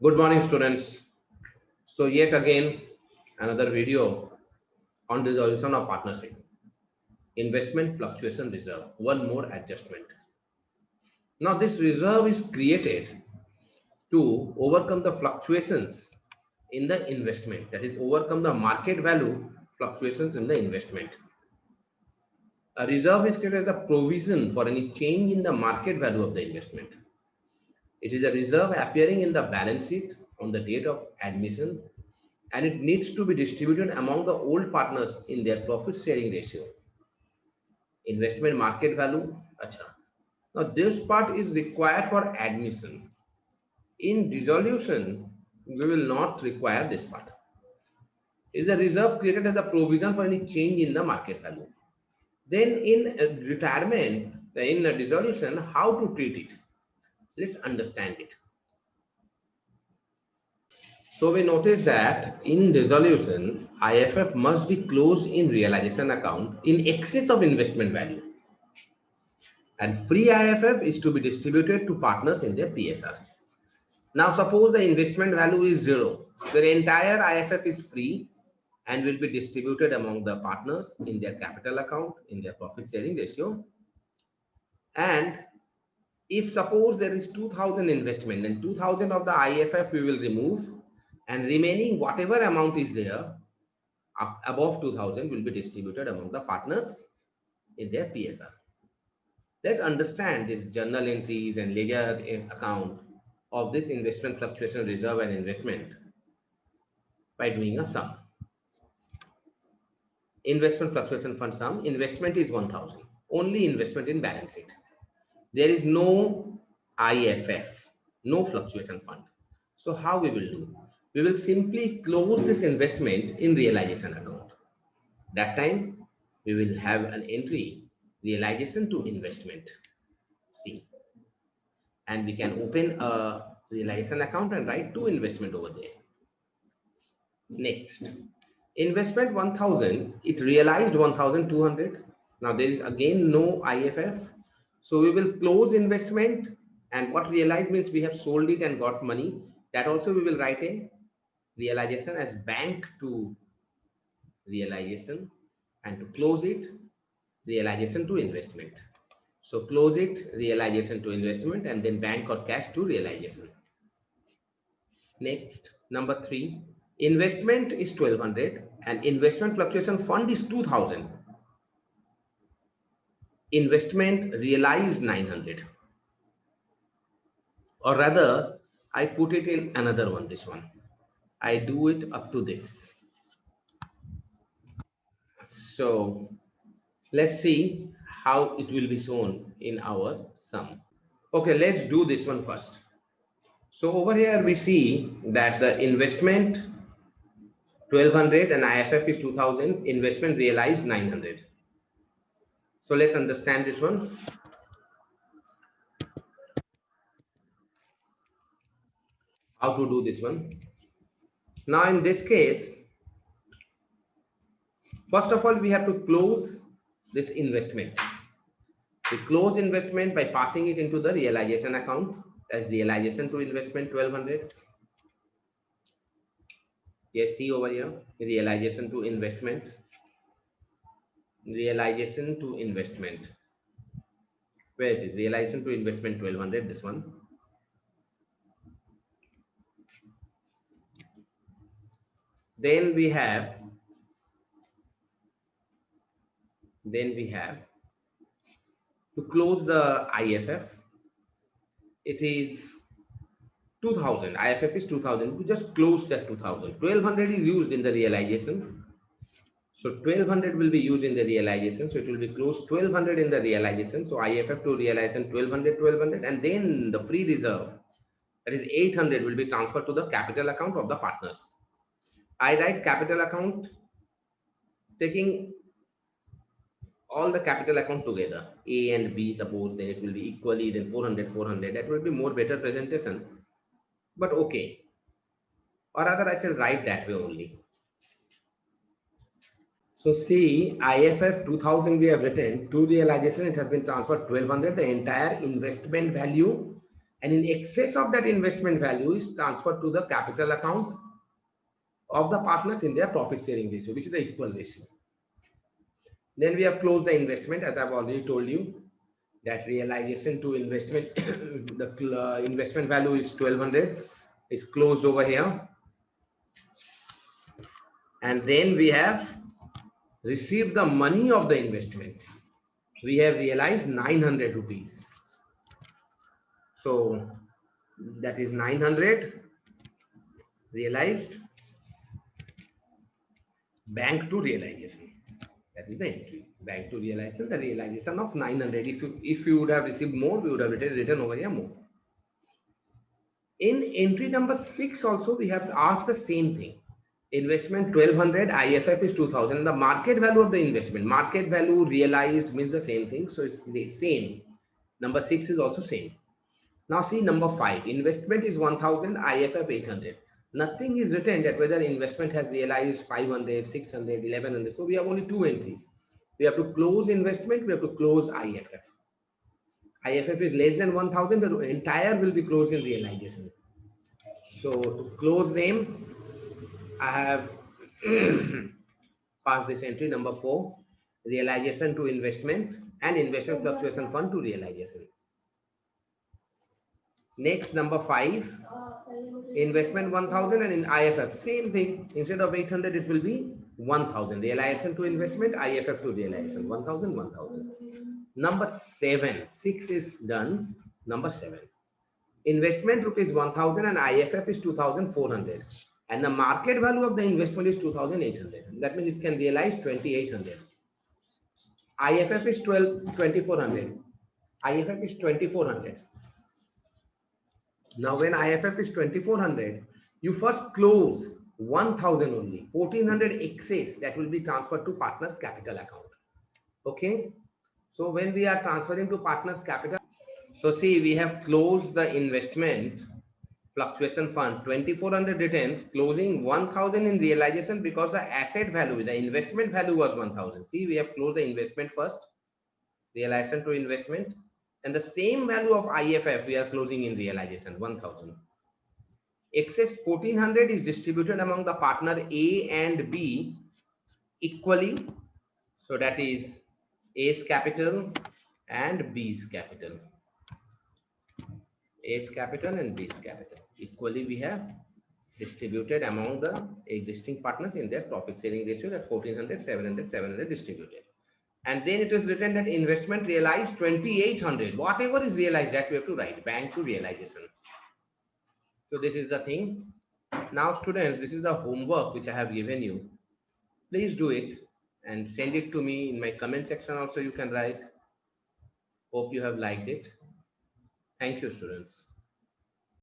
Good morning, students. So, yet again, another video on resolution of partnership. Investment fluctuation reserve. One more adjustment. Now, this reserve is created to overcome the fluctuations in the investment, that is, overcome the market value fluctuations in the investment. A reserve is created as a provision for any change in the market value of the investment. It is a reserve appearing in the balance sheet on the date of admission, and it needs to be distributed among the old partners in their profit sharing ratio. Investment market value. Acha. Now, this part is required for admission. In dissolution, we will not require this part. It is a reserve created as a provision for any change in the market value. Then, in retirement, in a dissolution, how to treat it? Let's understand it. So we notice that in dissolution, IFF must be closed in realization account in excess of investment value. And free IFF is to be distributed to partners in their PSR. Now suppose the investment value is zero. The entire IFF is free and will be distributed among the partners in their capital account, in their profit sharing ratio. And if suppose there is 2000 investment, then 2000 of the IFF we will remove, and remaining whatever amount is there above 2000 will be distributed among the partners in their PSR. Let's understand this journal entries and ledger account of this investment fluctuation reserve and investment by doing a sum. Investment fluctuation fund sum, investment is 1000, only investment in balance sheet. There is no IFF, no fluctuation fund. So how we will do? We will simply close this investment in realization account. That time we will have an entry realization to investment. See, and we can open a realization account and write to investment over there. Next, investment 1000, it realized 1200. Now there is again no IFF. So we will close investment, and what realized means we have sold it and got money. That also we will write a realization as bank to realization, and to close it, realization to investment. So close it, realization to investment, and then bank or cash to realization. Next, number 3, investment is 1200 and investment fluctuation fund is 2000. Investment realized 900. Or rather, I put it in another one, this one. I do it up to this. So let's see how it will be shown in our sum. Okay, let's do this one first. So over here we see that the investment 1200 and IFF is 2000, investment realized 900. So let's understand this one. How to do this one. Now in this case, first of all, we have to close this investment. We close investment by passing it into the realization account as realization to investment 1200. Yes, see over here, realization to investment. Realization to investment. Where it is? Realization to investment 1200, this one. Then we have to close the IFF. It is 2000. IFF is 2000. We just close that 2000. 1200 is used in the realization. So 1200 will be used in the realization. So it will be closed 1200 in the realization. So IFF to realization 1200, and then the free reserve, that is 800, will be transferred to the capital account of the partners. I write capital account taking all the capital account together, A and B, suppose, then it will be equally, then 400. That will be more better presentation, but okay. Or rather I shall write that way only. So see, IFF 2000 we have written, to realization it has been transferred 1200, the entire investment value and in excess of that investment value is transferred to the capital account of the partners in their profit sharing ratio, which is the equal ratio. Then we have closed the investment, as I've already told you, that realization to investment, the investment value is 1200, is closed over here. And then we have received the money of the investment. We have realized 900 rupees. So that is 900 realized, bank to realization. That is the entry. Bank to realization, the realization of 900. If you would have received more, we would have written over here more. In entry number 6 also, we have asked the same thing. Investment 1200, IFF is 2000. The market value of the investment, market value realized means the same thing. So it's the same. Number 6 is also same. Now see number 5. Investment is 1000, IFF 800. Nothing is written that whether investment has realized 500, 600, 1100. So we have only 2 entries. We have to close investment, we have to close IFF. IFF is less than 1000, the entire will be closed in realization. So to close them, I have passed this entry number 4, realization to investment and investment fluctuation fund to realization. Next, number 5, investment 1000 and in IFF, same thing. Instead of 800, it will be 1000. Realization to investment, IFF to realization, 1000, 1000. Number 7, 6 is done. Number 7, investment rupees 1000 and IFF is 2400. And the market value of the investment is 2800. That means it can realize 2800. IFF is 2400. IFF is 2400. Now, when IFF is 2400, you first close 1000 only. 1400 excess that will be transferred to partners capital account. Okay. So when we are transferring to partners capital, so see, we have closed the investment fluctuation fund 2400 written, closing 1000 in realization because the asset value, the investment value was 1000. See, we have closed the investment first, realization to investment, and the same value of IFF we are closing in realization 1000. Excess 1400 is distributed among the partner A and B equally. So that is A's capital and B's capital. A's capital and B's capital. Equally we have distributed among the existing partners in their profit sharing ratio, that 1400, 700, 700 distributed. And then it is written that investment realized 2800. Whatever is realized, that we have to write bank to realization. So this is the thing. Now students, this is the homework which I have given you. Please do it and send it to me in my comment section also. You can write. Hope you have liked it. Thank you, students.